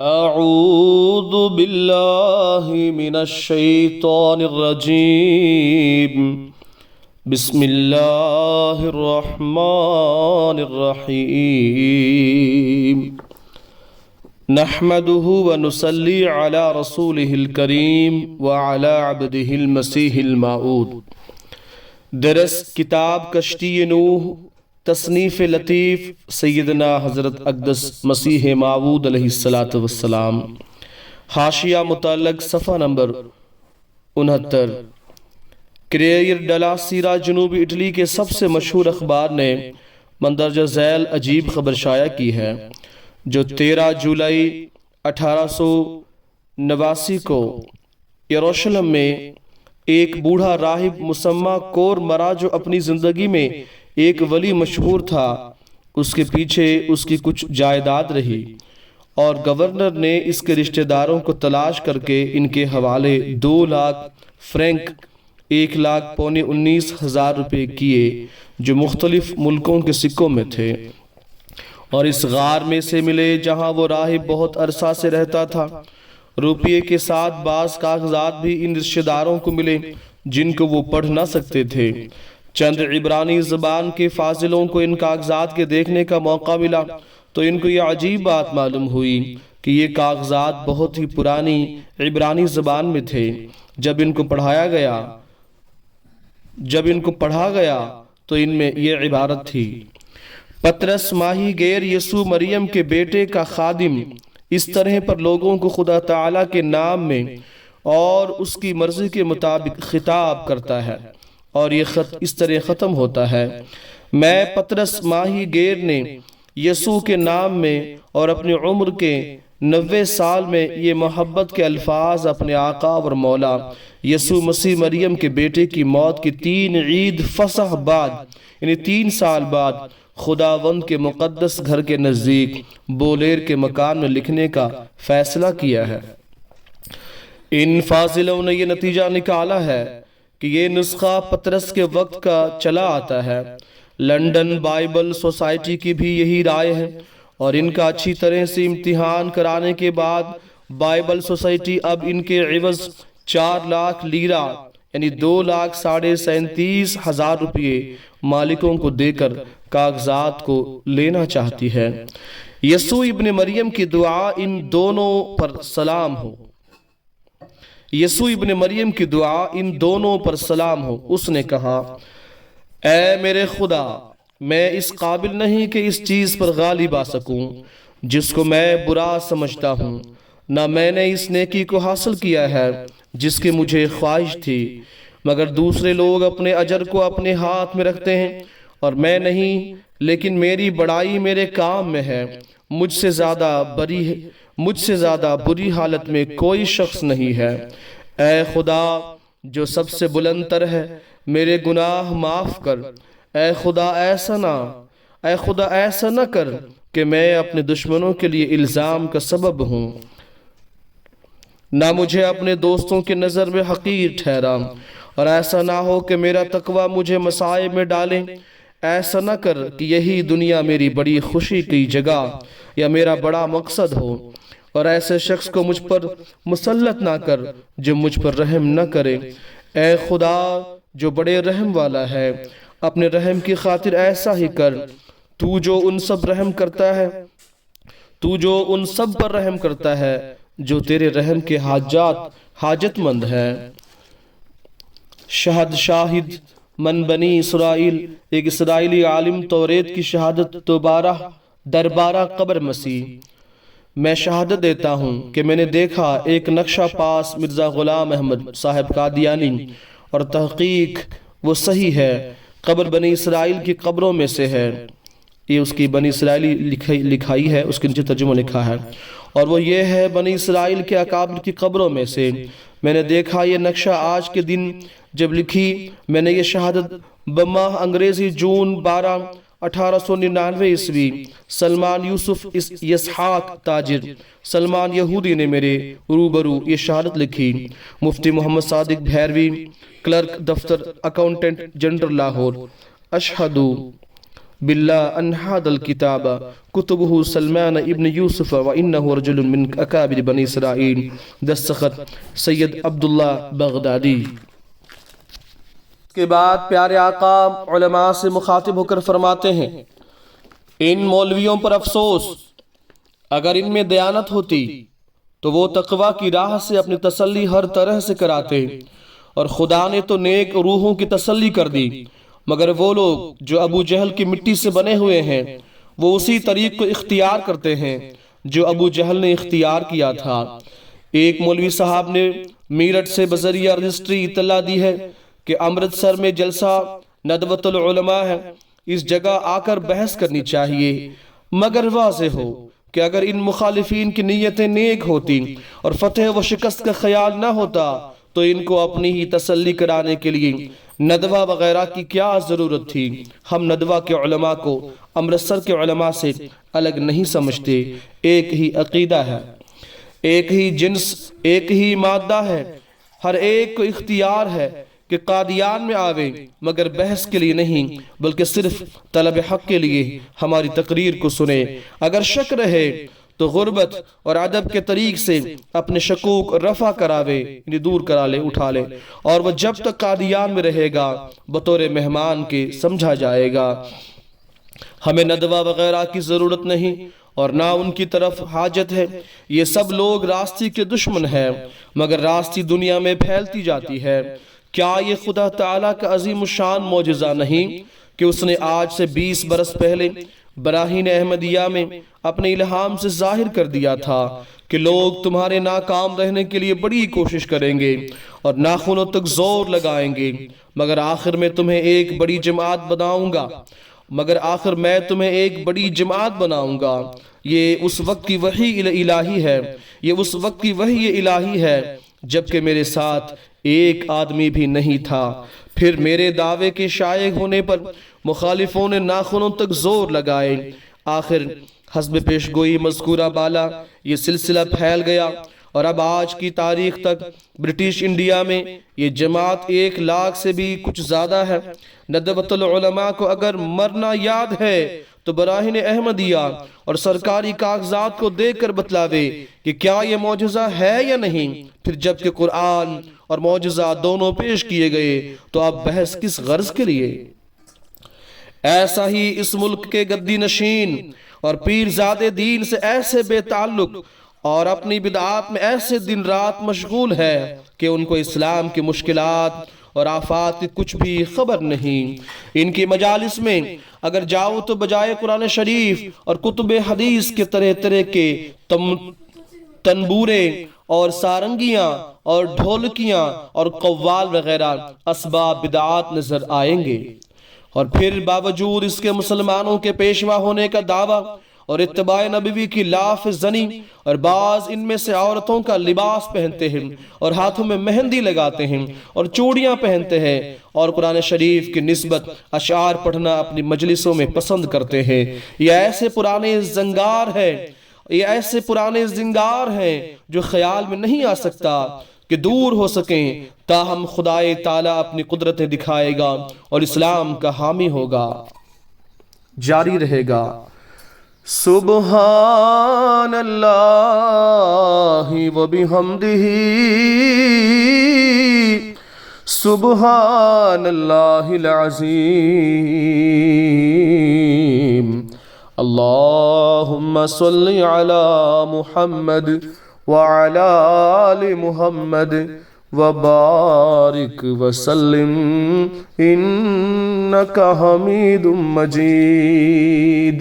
أعوذ بالله من الشيطان الرجيم بسم الله الرحمن الرحيم نحمده ونصلي على رسوله الكريم وعلى عبده المسيح الموعود۔ درس کتاب کشتی نوح، تصنیف لطیف سیدنا حضرت اقدس مسیح موعود علیہ السلام، حاشیہ متعلق صفحہ نمبر 69۔ کریئر ڈلا سیرا جنوبی اٹلی کے سب سے مشہور اخبار نے مندرجہ ذیل عجیب خبر شائع کی ہے، جو 13 جولائی 1889 کو یروشلم میں ایک بوڑھا راہب مسمى کور مرا، جو اپنی زندگی میں ایک ولی مشہور تھا، اس کے پیچھے اس کی کچھ جائیداد رہی، اور گورنر نے اس کے رشتہ داروں کو تلاش کر کے ان کے حوالے 2 لاکھ فرینک 1,19,000 روپے کیے، جو مختلف ملکوں کے سکوں میں تھے، اور اس غار میں سے ملے جہاں وہ راہب بہت عرصہ سے رہتا تھا۔ روپیے کے ساتھ بعض کاغذات بھی ان رشتہ داروں کو ملے جن کو وہ پڑھ نہ سکتے تھے۔ چند عبرانی زبان کے فاضلوں کو ان کاغذات کے دیکھنے کا موقع ملا تو ان کو یہ عجیب بات معلوم ہوئی کہ یہ کاغذات بہت ہی پرانی عبرانی زبان میں تھے۔ جب ان کو پڑھا گیا تو ان میں یہ عبارت تھی: پطرس ماہی گیر یسوع مریم کے بیٹے کا خادم اس طرح پر لوگوں کو خدا تعالیٰ کے نام میں اور اس کی مرضی کے مطابق خطاب کرتا ہے، اور یہ خط اس طرح ختم ہوتا ہے: میں پطرس ماہی گیر نے یسوع کے نام میں اور اپنی عمر کے 90 سال میں یہ محبت کے الفاظ اپنے آقا اور مولا یسوع مسیح مریم کے بیٹے کی موت کی 3 عید فصح بعد، یعنی 3 سال بعد، خداوند کے مقدس گھر کے نزدیک بولیر کے مکان میں لکھنے کا فیصلہ کیا ہے۔ ان فاضلوں نے یہ نتیجہ نکالا ہے کہ یہ نسخہ پطرس کے وقت کا چلا آتا ہے۔ لنڈن بائبل سوسائٹی کی بھی یہی رائے ہے، اور ان کا اچھی طرح سے امتحان کرانے کے بعد بائبل سوسائٹی اب ان کے عوض 4 لاکھ لیرہ یعنی 2,37,500 روپے مالکوں کو دے کر کاغذات کو لینا چاہتی ہے۔ یسوع ابن مریم کی دعا ان دونوں پر سلام ہو۔ یسوع ابن مریم کی دعا ان دونوں پر سلام ہو۔ اس نے کہا: اے میرے خدا، میں اس قابل نہیں کہ اس چیز پر غالب آ سکوں جس کو میں برا سمجھتا ہوں، نہ میں نے اس نیکی کو حاصل کیا ہے جس کی مجھے خواہش تھی، مگر دوسرے لوگ اپنے اجر کو اپنے ہاتھ میں رکھتے ہیں اور میں نہیں، لیکن میری بڑائی میرے کام میں ہے۔ مجھ سے زیادہ بری حالت میں کوئی شخص نہیں ہے۔ اے خدا جو سب سے بلند تر ہے، میرے گناہ معاف کر۔ اے خدا ایسا نہ کر کہ میں اپنے دشمنوں کے لیے الزام کا سبب ہوں، نہ مجھے اپنے دوستوں کی نظر میں حقیر ٹھہرا، اور ایسا نہ ہو کہ میرا تقوی مجھے مصائب میں ڈالے۔ ایسا نہ کر کہ یہی دنیا میری بڑی خوشی کی جگہ یا میرا بڑا مقصد ہو، اور ایسے شخص کو مجھ پر مسلط نہ کر جو مجھ پر رحم نہ کرے۔ اے خدا جو بڑے رحم والا ہے، اپنے رحم کی خاطر ایسا ہی کر۔ تو جو ان سب پر رحم کرتا ہے جو تیرے رحم کے حاجت مند ہے۔ شاہد من بنی اسرائیل، ایک اسرائیلی عالم توریت کی شہادت دربارہ قبر مسیح۔ میں شہادت دیتا ہوں کہ میں نے دیکھا ایک نقشہ پاس مرزا غلام احمد صاحب قادیانی، اور تحقیق وہ صحیح ہے، قبر بنی اسرائیل کی قبروں میں سے ہے۔ یہ اس کی بنی اسرائیلی لکھائی ہے، اس کے نیچے ترجمہ لکھا ہے، اور وہ یہ ہے: بنی اسرائیل کے اکابر کی قبروں میں سے میں نے دیکھا یہ نقشہ آج کے دن جب لکھی۔ میں نے یہ شہادت بماہ انگریزی جون 12 1899 عیسوی سلمان یوسف اسحاق تاجر سلمان یہودی نے میرے روبرو یہ شہادت لکھی۔ مفتی محمد صادق بھیروی، کلرک دفتر اکاؤنٹنٹ جنرل لاہور: اشہدو باللہ ان ھذا الکتاب کتبہ سلمان ابن یوسف وانہ رجل من اکابر بنی اسرائیل دستخط سید عبداللہ بغدادی۔ اس کے بعد پیارے آقا علماء سے مخاطب ہو کر فرماتے ہیں ان مولویوں پر افسوس، اگر ان میں دیانت ہوتی تو وہ تقوی کی راہ سے اپنی تسلی ہر طرح سے کراتے، اور خدا نے تو نیک روحوں کی تسلی کر دی، مگر وہ لوگ جو ابو جہل کی مٹی سے بنے ہوئے ہیں وہ اسی طریق کو اختیار کرتے ہیں جو ابو جہل نے اختیار کیا تھا۔ ایک مولوی صاحب نے میرٹھ سے بذریعہ رجسٹری اطلاع دی ہے کہ امرتسر میں جلسہ ندوۃ العلماء ہے، اس جگہ آ کر بحث کرنی چاہیے، مگر واضح ہو کہ اگر ان مخالفین کی نیتیں نیک ہوتی اور فتح و شکست کا خیال نہ ہوتا تو ان کو اپنی ہی تسلی کرانے کے لیے ندوہ وغیرہ کی کیا ضرورت تھی۔ ہم ندوہ کے علماء کو امرتسر کے علماء سے الگ نہیں سمجھتے، ایک ہی عقیدہ ہے، ایک ہی جنس، ایک ہی مادہ ہے، ہر ایک کو اختیار ہے کہ قادیان میں آوے، مگر بحث کے لیے نہیں بلکہ صرف طلب حق کے لیے ہماری تقریر کو سنے۔ اگر شک رہے تو غربت اور ادب کے طریق سے اپنے شکوک رفع کراوے، یعنی دور کرا لے، اٹھا لے، اور وہ جب تک قادیان میں رہے گا بطور مہمان کے سمجھا جائے گا۔ ہمیں ندوہ وغیرہ کی ضرورت نہیں اور نہ ان کی طرف حاجت ہے، یہ سب لوگ راستی کے دشمن ہیں، مگر راستی دنیا میں پھیلتی جاتی ہے۔ کیا یہ خدا تعالیٰ کا عظیم الشان معجزہ نہیں کہ اس نے آج سے 20 برس پہلے براہین احمدیہ میں اپنے الہام سے ظاہر کر دیا تھا کہ لوگ تمہارے ناکام رہنے کے لیے بڑی کوشش کریں گے اور ناخنوں تک زور لگائیں گے، مگر آخر میں تمہیں ایک بڑی جماعت بناؤں گا۔ یہ اس وقت کی وحی الہی ہے، یہ اس وقت کی وحی الہی ہے جبکہ میرے ساتھ ایک آدمی بھی نہیں تھا۔ پھر میرے دعوے کے شائع ہونے پر مخالفوں نے ناخنوں تک زور لگائے، آخر حسب پیش گوئی مذکورہ بالا یہ سلسلہ پھیل گیا، اور اب آج کی تاریخ تک برٹش انڈیا میں یہ جماعت 1 لاکھ سے بھی کچھ زیادہ ہے۔ ندوۃ العلماء کو اگر مرنا یاد ہے تو براہین احمدیہ اور سرکاری کاغذات کو دیکھ کر بتلاوے کہ کیا یہ معجزہ ہے یا نہیں۔ پھر جب کہ قرآن اور معجزہ دونوں پیش کیے گئے تو اب بحث کس غرض کے لیے؟ ایسا ہی اس ملک کے گدی نشین اور پیرزادے دین سے ایسے بے تعلق اور اپنی بدعات میں ایسے دن رات مشغول ہے کہ ان کو اسلام کی مشکلات اور آفات کی کچھ بھی خبر نہیں۔ ان کی مجالس میں اگر جاؤ تو بجائے قرآن شریف اور کتب حدیث کے طرح طرح کے تنبورے اور سارنگیاں اور ڈھولکیاں اور قوال وغیرہ اسباب بدعات نظر آئیں گے، اور پھر باوجود اس کے مسلمانوں کے پیشوا ہونے کا دعویٰ اور اتباع نبوی کی لاف زنی، اور بعض ان میں سے عورتوں کا لباس پہنتے ہیں اور ہاتھوں میں مہندی لگاتے ہیں اور چوڑیاں پہنتے ہیں اور قرآن شریف کی نسبت اشعار پڑھنا اپنی مجلسوں میں پسند کرتے ہیں۔ یہ ایسے پرانے زنگار ہیں جو خیال میں نہیں آ سکتا کہ دور ہو سکیں، تاہم خدائے تعالیٰ اپنی قدرتیں دکھائے گا اور اسلام کا حامی ہوگا۔ جاری رہے گا سبحان اللہ و بحمدہ، سبحان اللہ العظیم، اللہم صلی علی محمد وعلی آل محمد وبارک وسلم انک حمید مجید۔